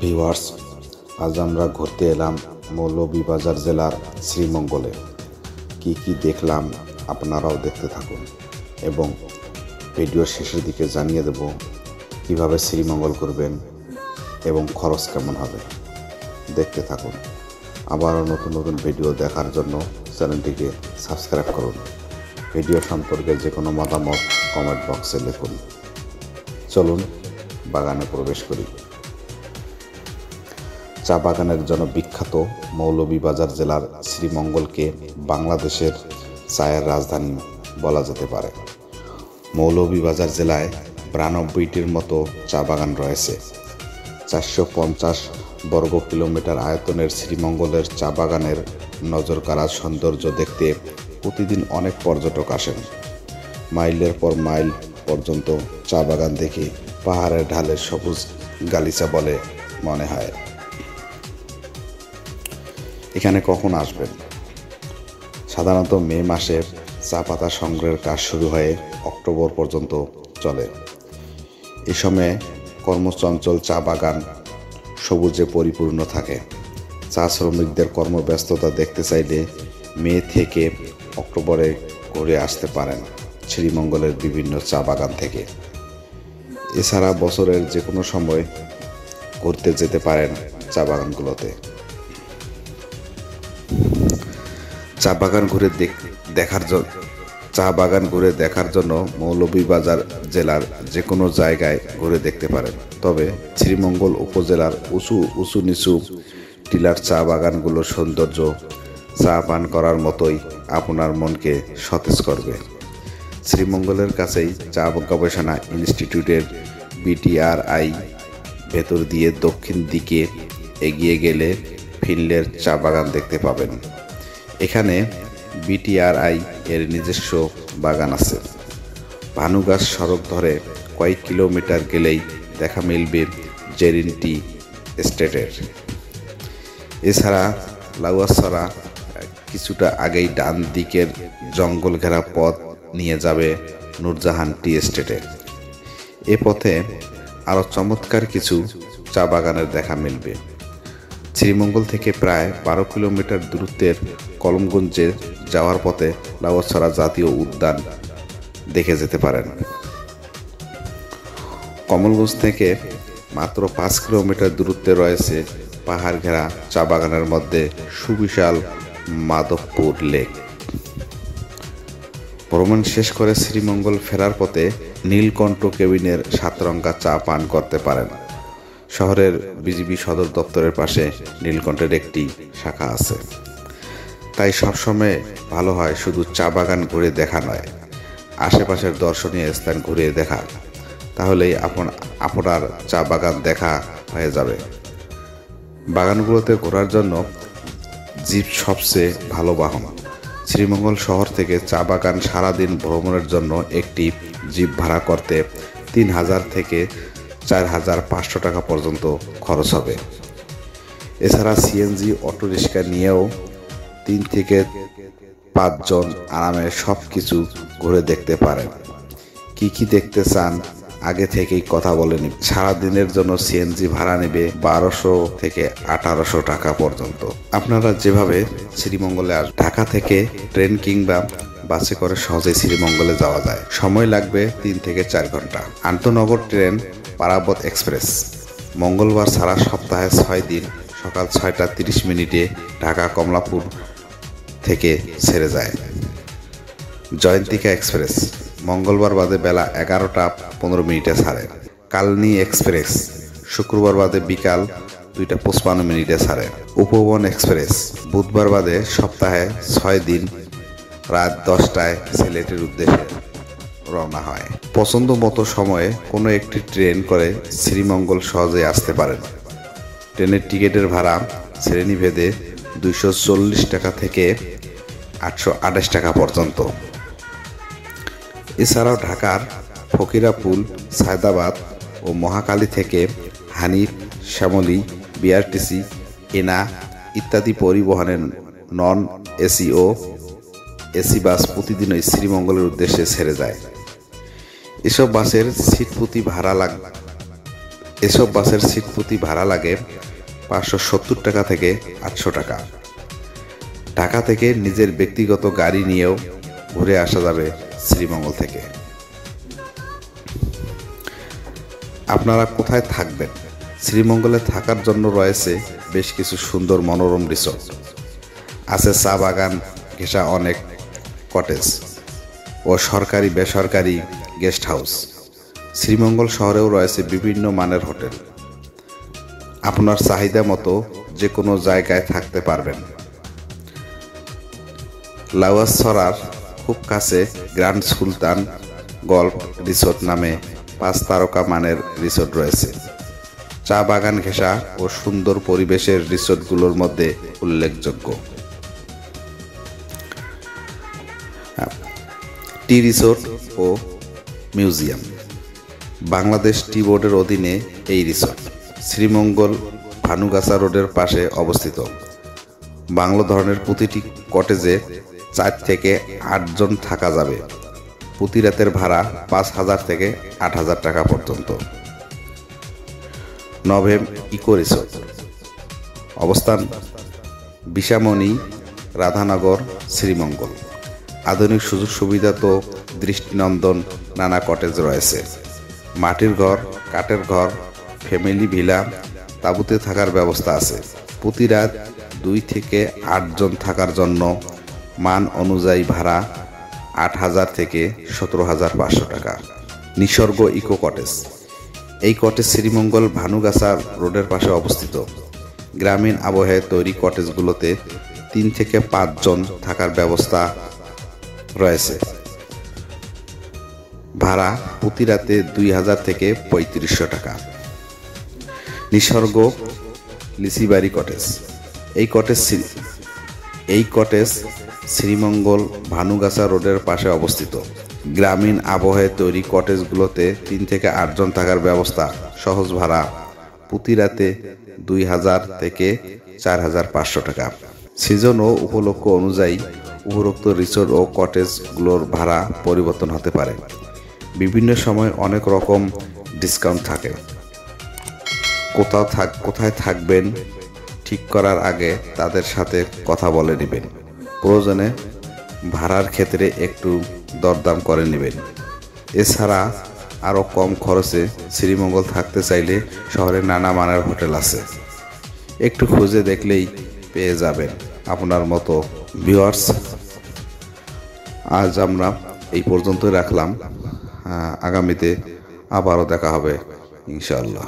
Viewers, আজ আমরা ঘুরতে এলাম মৌলভীবাজার জেলার শ্রীমঙ্গলে। কি কি দেখলাম আপনারাও দেখতে থাকুন এবং ভিডিওর শেষের দিকে জানিয়ে দেব কিভাবে শ্রীমঙ্গল করবেন এবং খরচ কেমন হবে। দেখতে থাকুন। আবারও নতুন নতুন ভিডিও দেখার জন্য চ্যানেলটিকে সাবস্ক্রাইব করুন। ভিডিও সম্পর্কে যে কোনো মতামত কমেন্ট বক্সে লিখুন। চলুন বাগানে প্রবেশ করি। চা বাগানের জন্য বিখ্যাত মৌলভীবাজার জেলার শ্রীমঙ্গলকে বাংলাদেশের চায়ের রাজধানী বলা যেতে পারে। মৌলভীবাজার জেলায় 92টির মতো চা বাগান রয়েছে। 450 বর্গ কিলোমিটার আয়তনের শ্রীমঙ্গলের চা বাগানের নজরকাড়া সৌন্দর্য দেখতে প্রতিদিন অনেক পর্যটক আসেন। মাইলের পর মাইল পর্যন্ত চা বাগান দেখে পাহাড়ের ঢালের সবুজ গালিচা বলে মনে হয়। এখানে কখন আসবেন? সাধারণত মে মাসে চা পাতা সংগ্রহের কাজ শুরু হয়ে অক্টোবর পর্যন্ত চলে। এ সময়ে কর্মচঞ্চল চা বাগান সবুজে পরিপূর্ণ থাকে। চা শ্রমিকদের কর্মব্যস্ততা দেখতে চাইলে মে থেকে অক্টোবরে ঘুরে আসতে পারেন শ্রীমঙ্গলের বিভিন্ন চা বাগান থেকে। এছাড়া বছরের যে কোনো সময় ঘুরতে যেতে পারেন চা বাগানগুলোতে। চা বাগান ঘুরে দেখার জন্য মৌলভীবাজার জেলার যে কোনো জায়গায় ঘুরে দেখতে পারেন। তবে শ্রীমঙ্গল উপজেলার উঁচু নিচু টিলার চা বাগানগুলোর সৌন্দর্য চা পান করার মতোই আপনার মনকে সতেজ করবে। শ্রীমঙ্গলের কাছেই চা গবেষণা ইনস্টিটিউটের বিটিআরআই ভেতর দিয়ে দক্ষিণ দিকে এগিয়ে গেলে ফিনলের চা বাগান দেখতে পাবেন। এখানে বিটিআরআই এর নিজস্ব বাগান আছে। ভানুগাছ সড়ক ধরে কয়েক কিলোমিটার গেলেই দেখা মিলবে জেরিন টি এস্টেটের। এছাড়া লাউয়াছড়া কিছুটা আগেই ডান দিকের জঙ্গল ঘেরা পথ নিয়ে যাবে নূরজাহান টি এস্টেটে। এ পথে আরও চমৎকার কিছু চা বাগানের দেখা মিলবে। শ্রীমঙ্গল থেকে প্রায় 12 কিলোমিটার দূরত্বের কলমগঞ্জে যাওয়ার পথে লাউয়াছড়া জাতীয় উদ্যান দেখে যেতে পারেন। কমলগঞ্জ থেকে মাত্র 5 কিলোমিটার দূরত্বে রয়েছে পাহাড় ঘেরা চা বাগানের মধ্যে সুবিশাল মাধবপুর লেক। ভ্রমণ শেষ করে শ্রীমঙ্গল ফেরার পথে নীলকণ্ঠ কেবিনের 7 রঙা চা পান করতে পারেন। শহরের বিজিবি সদর দপ্তরের পাশে নীলকণ্ঠের একটি শাখা আছে। তাই সবসময় ভালো হয় শুধু চা বাগান ঘুরে দেখা নয়, আশেপাশের দর্শনীয় স্থান ঘুরে দেখা। তাহলেই আপনার চা বাগান দেখা হয়ে যাবে। বাগানগুলোতে ঘোরার জন্য জিপ সবচেয়ে ভালো বাহন। শ্রীমঙ্গল শহর থেকে চা বাগান সারাদিন ভ্রমণের জন্য একটি জিপ ভাড়া করতে 3000 থেকে 4500 টাকা পর্যন্ত খরচ হবে। এছাড়া সিএনজি অটোরিক্সা নিয়েও 3 থেকে 5 জন আরামে সব কিছু ঘুরে দেখতে পারেন। কি কি দেখতে চান আগে থেকেই কথা বলে নিন। সারাদিনের জন্য সিএনজি ভাড়া নেবে 1200 থেকে 1800 টাকা পর্যন্ত। আপনারা যেভাবে শ্রীমঙ্গলে ঢাকা থেকে ট্রেন কিংবা বাসে করে সহজেই শ্রীমঙ্গলে যাওয়া যায়। সময় লাগবে 3 থেকে 4 ঘন্টা। আন্তনগর ট্রেন পারাবত এক্সপ্রেস মঙ্গলবার ছাড়া সপ্তাহে 6 দিন সকাল 6টা 30 মিনিটে ঢাকা কমলাপুর থেকে ছেড়ে যায়। জয়ন্তিকা এক্সপ্রেস মঙ্গলবার বাদে বেলা 11টা 15 মিনিটে ছাড়ে। কালনী এক্সপ্রেস শুক্রবার বাদে বিকাল 2টা 55 মিনিটে ছাড়ে। উপবন এক্সপ্রেস বুধবার বাদে সপ্তাহে 6 দিন রাত 10টায় সিলেটের উদ্দেশ্যে রওনা হয়। পছন্দ মতো সময়ে কোনো একটি ট্রেন করে শ্রীমঙ্গল সহজে আসতে পারেন। ট্রেনের টিকিটের ভাড়া শ্রেণীভেদে 240 টাকা থেকে 828 টাকা পর্যন্ত। এছাড়াও ঢাকার ফকিরাপুল, সায়দাবাদ ও মহাখালী থেকে হানিফ, শ্যামলী, বিআরটিসি, এনা ইত্যাদি পরিবহনের নন এসি ও এসি বাস প্রতিদিনই শ্রীমঙ্গলের উদ্দেশ্যে ছেড়ে যায়। এসব বাসের সিট প্রতি ভাড়া এসব বাসের সিট প্রতি ভাড়া লাগে 570 টাকা থেকে 800 টাকা। ঢাকা থেকে নিজের ব্যক্তিগত গাড়ি নিয়েও ঘুরে আসা যাবে শ্রীমঙ্গল থেকে। আপনারা কোথায় থাকবেন? শ্রীমঙ্গলে থাকার জন্য রয়েছে বেশ কিছু সুন্দর মনোরম রিসোর্ট, আছে চা বাগান ঘেঁষা অনেক কটেজ ও সরকারি বেসরকারি গেস্ট হাউস। শ্রীমঙ্গল শহরেও রয়েছে বিভিন্ন মানের হোটেল। আপনার চাহিদা মতো যে কোনো জায়গায় থাকতে পারবেন। লাউয়াছড়ার খুব কাছে গ্র্যান্ড সুলতান গল্ফ রিসোর্ট নামে 5 তারকা মানের রিসোর্ট রয়েছে। চা বাগান ঘেঁষা ও সুন্দর পরিবেশের রিসোর্টগুলোর মধ্যে উল্লেখযোগ্য টি রিসোর্ট ও মিউজিয়াম। বাংলাদেশ টি বোর্ডের অধীনে এই রিসোর্ট শ্রীমঙ্গল ভানুগাছা রোডের পাশে অবস্থিত। বাংলো ধরনের প্রতিটি কটেজে 4 থেকে 8 জন থাকা যাবে। প্রতি রাতের ভাড়া 5,000 থেকে 8,000 টাকা পর্যন্ত। নভেম ইকো রিসোর্ট, অবস্থান বিশামণি, রাধানগর, শ্রীমঙ্গল। আধুনিক সুযোগ সুবিধা তো দৃষ্টিনন্দন নানা কটেজ রয়েছে। মাটির ঘর, কাঠের ঘর, ফ্যামিলি ভিলা, তাঁবুতে থাকার ব্যবস্থা আছে। প্রতি রাত 2 থেকে 8 জন থাকার জন্য মান অনুযায়ী ভাড়া 8,000 থেকে 17,500 টাকা। নিসর্গ ইকো কটেজ, এই কটেজ শ্রীমঙ্গল ভানুগাছা রোডের পাশে অবস্থিত। গ্রামীণ আবহে তৈরি কটেজগুলোতে 3 থেকে 5 জন থাকার ব্যবস্থা রয়েছে। ভাড়া প্রতি রাতে 2,000 থেকে 3,500 টাকা। নিসর্গ লিচিবাড়ি কটেজ, এই কটেজ শ্রীমঙ্গল ভানুগাছা রোডের পাশে অবস্থিত। গ্রামীণ আবহে তৈরি কটেজগুলোতে 3 থেকে 8 জন থাকার ব্যবস্থা। সহজ ভাড়া প্রতি রাতে 2,000 থেকে 4,500 টাকা। সিজন ও উপলক্ষ অনুযায়ী উপরোক্ত রিসোর্ট ও কটেজগুলোর ভাড়া পরিবর্তন হতে পারে। বিভিন্ন সময় অনেক রকম ডিসকাউন্ট থাকে। কোথায় থাকবেন ঠিক করার আগে তাদের সাথে কথা বলে নেবেন। প্রয়োজনে ভাড়ার ক্ষেত্রে একটু দরদাম করে নেবেন। এছাড়া আরও কম খরচে শ্রীমঙ্গল থাকতে চাইলে শহরে নানা মানের হোটেল আছে, একটু খুঁজে দেখলেই পেয়ে যাবেন আপনার মতো। ভিউয়ার্স, আজ আমরা এই পর্যন্তই রাখলাম। আগামীতে আবারও দেখা হবে ইনশাআল্লাহ।